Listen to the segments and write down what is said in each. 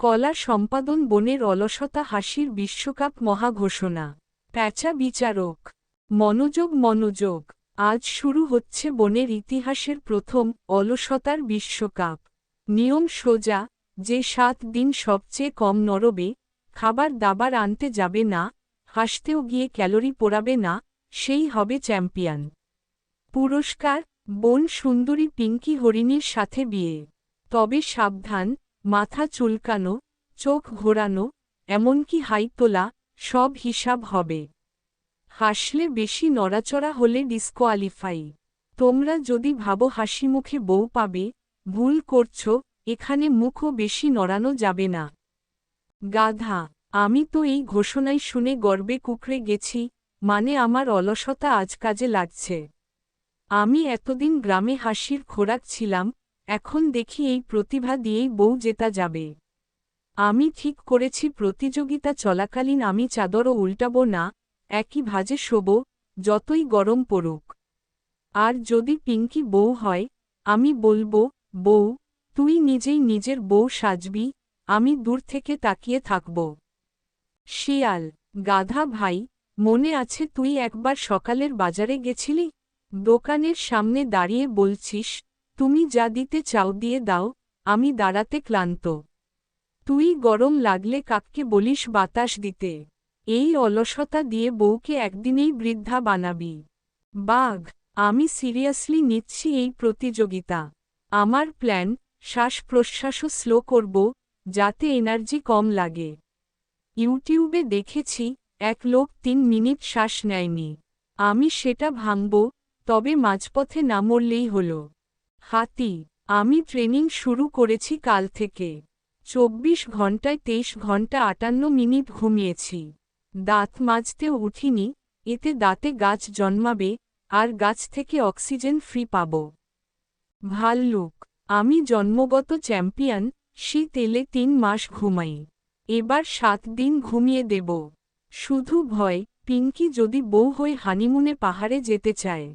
কলা সম্পাদন বনের অলসতা হাসির বিশ্বকাপ মহাঘোষণা। প্যাঁচা বিচারক। মনোযোগ মনোযোগ, আজ শুরু হচ্ছে বনের ইতিহাসের প্রথম অলসতার বিশ্বকাপ। নিয়ম সোজা, যে 7 দিন সবচেয়ে কম নড়বে, খাবার দাবার আনতে যাবে না, হাসতেও গিয়ে ক্যালোরি পোড়াবে না, সেই হবে চ্যাম্পিয়ন। পুরস্কার, বন সুন্দরী পিঙ্কি হরিণীর সাথে বিয়ে। তবে সাবধান, মাথা চুলকানো, চোখ ঘোরানো, এমনকি হাই তোলা, সব হিসাব হবে। হাসলে বেশি নড়াচড়া হলে ডিসকোয়ালিফাই। তোমরা যদি ভাবো হাসিমুখে বউ পাবে, ভুল করছ, এখানে মুখও বেশি নড়ানো যাবে না। গাধা, আমি তো এই ঘোষণাই শুনে গর্বে কুঁকড়ে গেছি, মানে আমার অলসতা আজ কাজে লাগছে। আমি এতদিন গ্রামে হাসির খোরাক ছিলাম, এখন দেখি এই প্রতিভা দিয়েই বউ জেতা যাবে। আমি ঠিক করেছি প্রতিযোগিতা চলাকালীন আমি চাদরও উল্টাবো না, একই ভাঁজে শোব, যতই গরম পড়ুক। আর যদি পিঙ্কি বউ হয়, আমি বলবো, বউ, তুই নিজেই নিজের বউ সাজবি, আমি দূর থেকে তাকিয়ে থাকব। শিয়াল, গাধা ভাই, মনে আছে তুই একবার সকালের বাজারে গেছিলি? দোকানের সামনে দাঁড়িয়ে বলছিস, তুমি যা দিতে চাও দিয়ে দাও, আমি দাঁড়াতে ক্লান্ত। তুই গরম লাগলে কাককে বলিস বাতাস দিতে। এই অলসতা দিয়ে বউকে একদিনেই বৃদ্ধা বানাবি। বাঘ, আমি সিরিয়াসলি নিচ্ছি এই প্রতিযোগিতা। আমার প্ল্যান, শ্বাস প্রশ্বাসও স্লো করব, যাতে এনার্জি কম লাগে। ইউটিউবে দেখেছি, এক লোক 3 মিনিট শ্বাস নেয়নি। আমি সেটা ভাঙব, তবে মাঝপথে না মরলেই হল। হাতি, আমি ট্রেনিং শুরু করেছি কাল থেকে। 24 ঘন্টায় 23 ঘন্টা 58 মিনিট ঘুমিয়েছি। দাঁত মাজতেও উঠিনি, এতে দাঁতে গাছ জন্মাবে, আর গাছ থেকে অক্সিজেন ফ্রি পাব। ভাল্লুক, আমি জন্মগত চ্যাম্পিয়ন, শীত এলে 3 মাস ঘুমাই। এবার 7 দিন ঘুমিয়ে দেব। শুধু ভয়, পিঙ্কি যদি বউ হয়ে হানিমুনে পাহাড়ে যেতে চায়।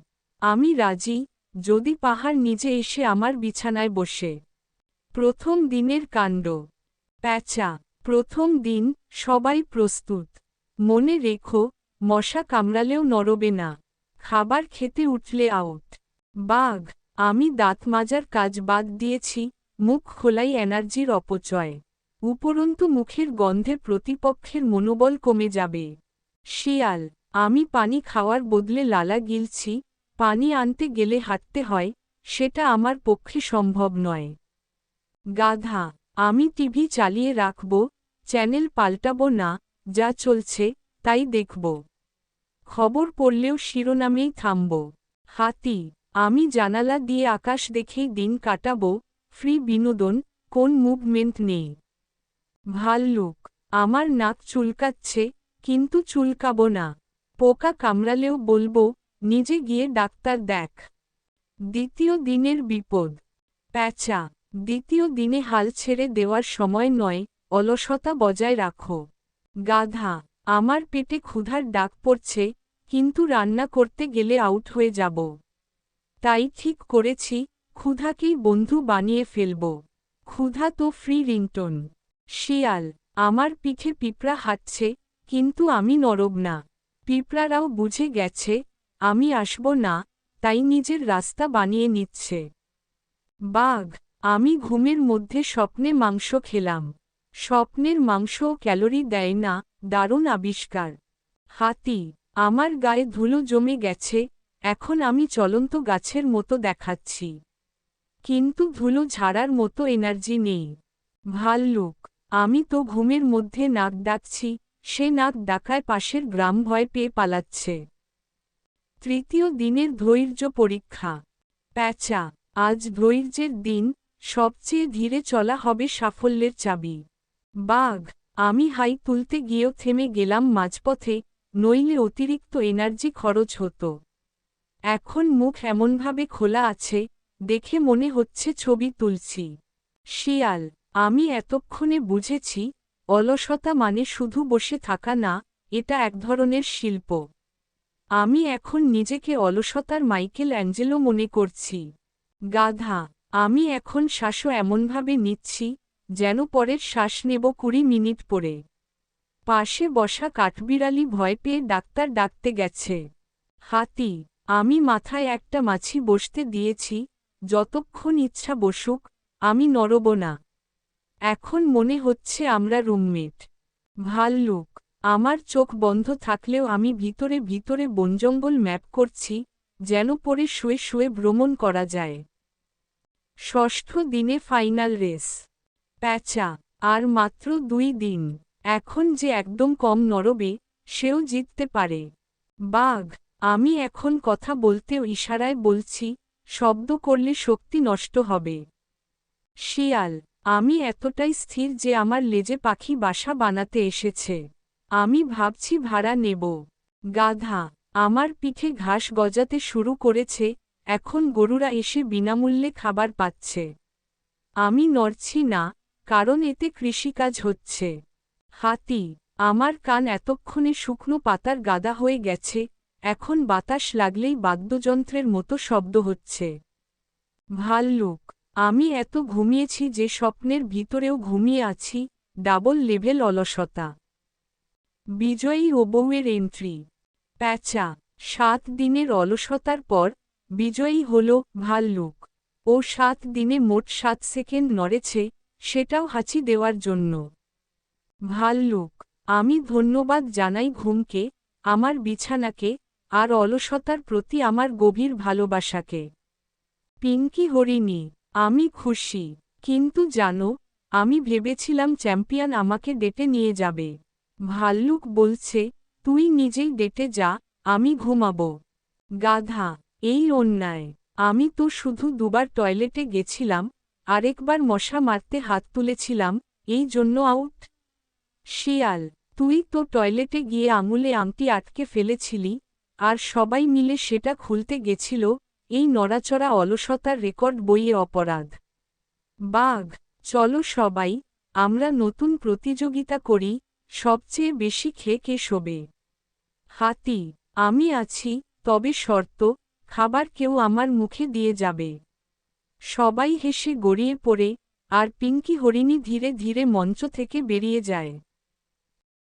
আমি রাজি, যদি পাহাড় নিজে এসে আমার বিছানায় বসে। প্রথম দিনের কাণ্ড। প্যাঁচা, প্রথম দিন, সবাই প্রস্তুত। মনে রেখো, মশা কামড়ালেও নড়বে না। খাবার খেতে উঠলে আউট। বাঘ, আমি দাঁত মাজার কাজ বাদ দিয়েছি, মুখ খোলাই এনার্জির অপচয়। উপরন্তু মুখের গন্ধে প্রতিপক্ষের মনোবল কমে যাবে। শিয়াল, আমি পানি খাওয়ার বদলে লালা গিলছি, পানি আনতে গেলে হাঁটতে হয়, সেটা আমার পক্ষে সম্ভব নয়। গাধা, আমি টিভি চালিয়ে রাখব, চ্যানেল পাল্টাবো না, যা চলছে তাই দেখব। খবর পড়লেও শিরোনামেই থামব। হাতি, আমি জানালা দিয়ে আকাশ দেখেই দিন কাটাব, ফ্রি বিনোদন, কোন মুভমেন্ট নেই। ভাল্লুক, আমার নাক চুলকাচ্ছে, কিন্তু চুলকাব না। পোকা কামড়ালেও বলবো, নিজে গিয়ে ডাক্তার দেখ। দ্বিতীয় দিনের বিপদ। প্যাঁচা, দ্বিতীয় দিনে হাল ছেড়ে দেওয়ার সময় নয়, অলসতা বজায় রাখো। গাধা, আমার পেটে ক্ষুধার ডাক পড়ছে, কিন্তু রান্না করতে গেলে আউট হয়ে যাব। তাই ঠিক করেছি, ক্ষুধাকেই বন্ধু বানিয়ে ফেলব। ক্ষুধা তো ফ্রি রিংটোন। শিয়াল, আমার পিঠে পিঁপড়া হাঁটছে, কিন্তু আমি নড়ব না। পিঁপড়ারাও বুঝে গেছে, আমি আসব না, তাই নিজের রাস্তা বানিয়ে নিচ্ছে। বাঘ, আমি ঘুমের মধ্যে স্বপ্নে মাংস খেলাম। স্বপ্নের মাংসও ক্যালোরি দেয় না, দারুণ আবিষ্কার। হাতি, আমার গায়ে ধুলো জমে গেছে, এখন আমি চলন্ত গাছের মতো দেখাচ্ছি। কিন্তু ধুলো ঝাড়ার মতো এনার্জি নেই। ভাল্লুক, আমি তো ঘুমের মধ্যে নাক ডাকছি, সে নাক ডাকায় পাশের গ্রাম ভয় পেয়ে পালাচ্ছে। তৃতীয় দিনের ধৈর্য পরীক্ষা। প্যাঁচা, আজ ধৈর্যের দিন, সবচেয়ে ধীরে চলা হবে সাফল্যের চাবি। বাঘ, আমি হাই তুলতে গিয়েও থেমে গেলাম মাঝপথে, নইলে অতিরিক্ত এনার্জি খরচ হতো। এখন মুখ এমনভাবে খোলা আছে, দেখে মনে হচ্ছে ছবি তুলছি। শিয়াল, আমি এতক্ষণে বুঝেছি, অলসতা মানে শুধু বসে থাকা না, এটা এক ধরনের শিল্প। আমি এখন নিজেকে অলসতার মাইকেল অ্যাঞ্জেলো মনে করছি। গাধা, আমি এখন শ্বাসও এমনভাবে নিচ্ছি, যেন পরের শ্বাস নেব 20 মিনিট পরে। পাশে বসা কাঠবিড়ালি ভয় পেয়ে ডাক্তার ডাকতে গেছে। হাতি, আমি মাথায় একটা মাছি বসতে দিয়েছি, যতক্ষণ ইচ্ছা বসুক, আমি নড়ব না। এখন মনে হচ্ছে আমরা রুমমেট। ভাল্লুক, আমার চোখ বন্ধ থাকলেও আমি ভিতরে ভিতরে বনজঙ্গল ম্যাপ করছি, যেন পরে শুয়ে শুয়ে ভ্রমণ করা যায়। ষষ্ঠ দিনে ফাইনাল রেস। প্যাঁচা, আর মাত্র 2 দিন। এখন যে একদম কম নড়বে, সেও জিততে পারে। বাঘ, আমি এখন কথা বলতেও ইশারায় বলছি, শব্দ করলে শক্তি নষ্ট হবে। শিয়াল, আমি এতটাই স্থির যে আমার লেজে পাখি বাসা বানাতে এসেছে। আমি ভাবছি ভাড়া নেব। গাধা, আমার পিঠে ঘাস গজাতে শুরু করেছে, এখন গরুরা এসে বিনামূল্যে খাবার পাচ্ছে। আমি নড়ছি না, কারণ এতে কৃষিকাজ হচ্ছে। হাতি, আমার কান এতক্ষণে শুকনো পাতার গাদা হয়ে গেছে, এখন বাতাস লাগলেই বাদ্যযন্ত্রের মতো শব্দ হচ্ছে। ভাল্লুক, আমি এত ঘুমিয়েছি যে স্বপ্নের ভিতরেও ঘুমিয়ে আছি, ডাবল লেভেল অলসতা। বিজয়ী ও বউয়ের এন্ট্রি। প্যাঁচা, 7 দিনের অলসতার পর বিজয়ী হল ভাল্লুক। ও 7 দিনে মোট 7 সেকেন্ড নড়েছে, সেটাও হাঁচি দেওয়ার জন্য। ভাল্লুক, আমি ধন্যবাদ জানাই ঘুমকে, আমার বিছানাকে, আর অলসতার প্রতি আমার গভীর ভালোবাসাকে। পিঙ্কি হরিণী, আমি খুশি, কিন্তু জানো, আমি ভেবেছিলাম চ্যাম্পিয়ন আমাকে ডেটে নিয়ে যাবে। ভাল্লুক বলছে, তুই নিজেই ডেটে যা, আমি ঘুমাবো। গাধা, এই অন্যায়। আমি তো শুধু 2 বার টয়লেটে গেছিলাম, আরেকবার মশা মারতে হাত তুলেছিলাম, এই জন্য আউট। শিয়াল, তুই তো টয়লেটে গিয়ে আঙুলে আংটি আটকে ফেলেছিলি, আর সবাই মিলে সেটা খুলতে গেছিল, এই নড়াচড়া অলসতার রেকর্ড বইয়ে অপরাধ। বাঘ, চলো সবাই, আমরা নতুন প্রতিযোগিতা করি, সবচেয়ে বেশি খেয়ে কে শোবে। হাতি, আমি আছি, তবে শর্ত, খাবার কেউ আমার মুখে দিয়ে যাবে। সবাই হেসে গড়িয়ে পড়ে, আর পিঙ্কি হরিণী ধীরে ধীরে মঞ্চ থেকে বেরিয়ে যায়।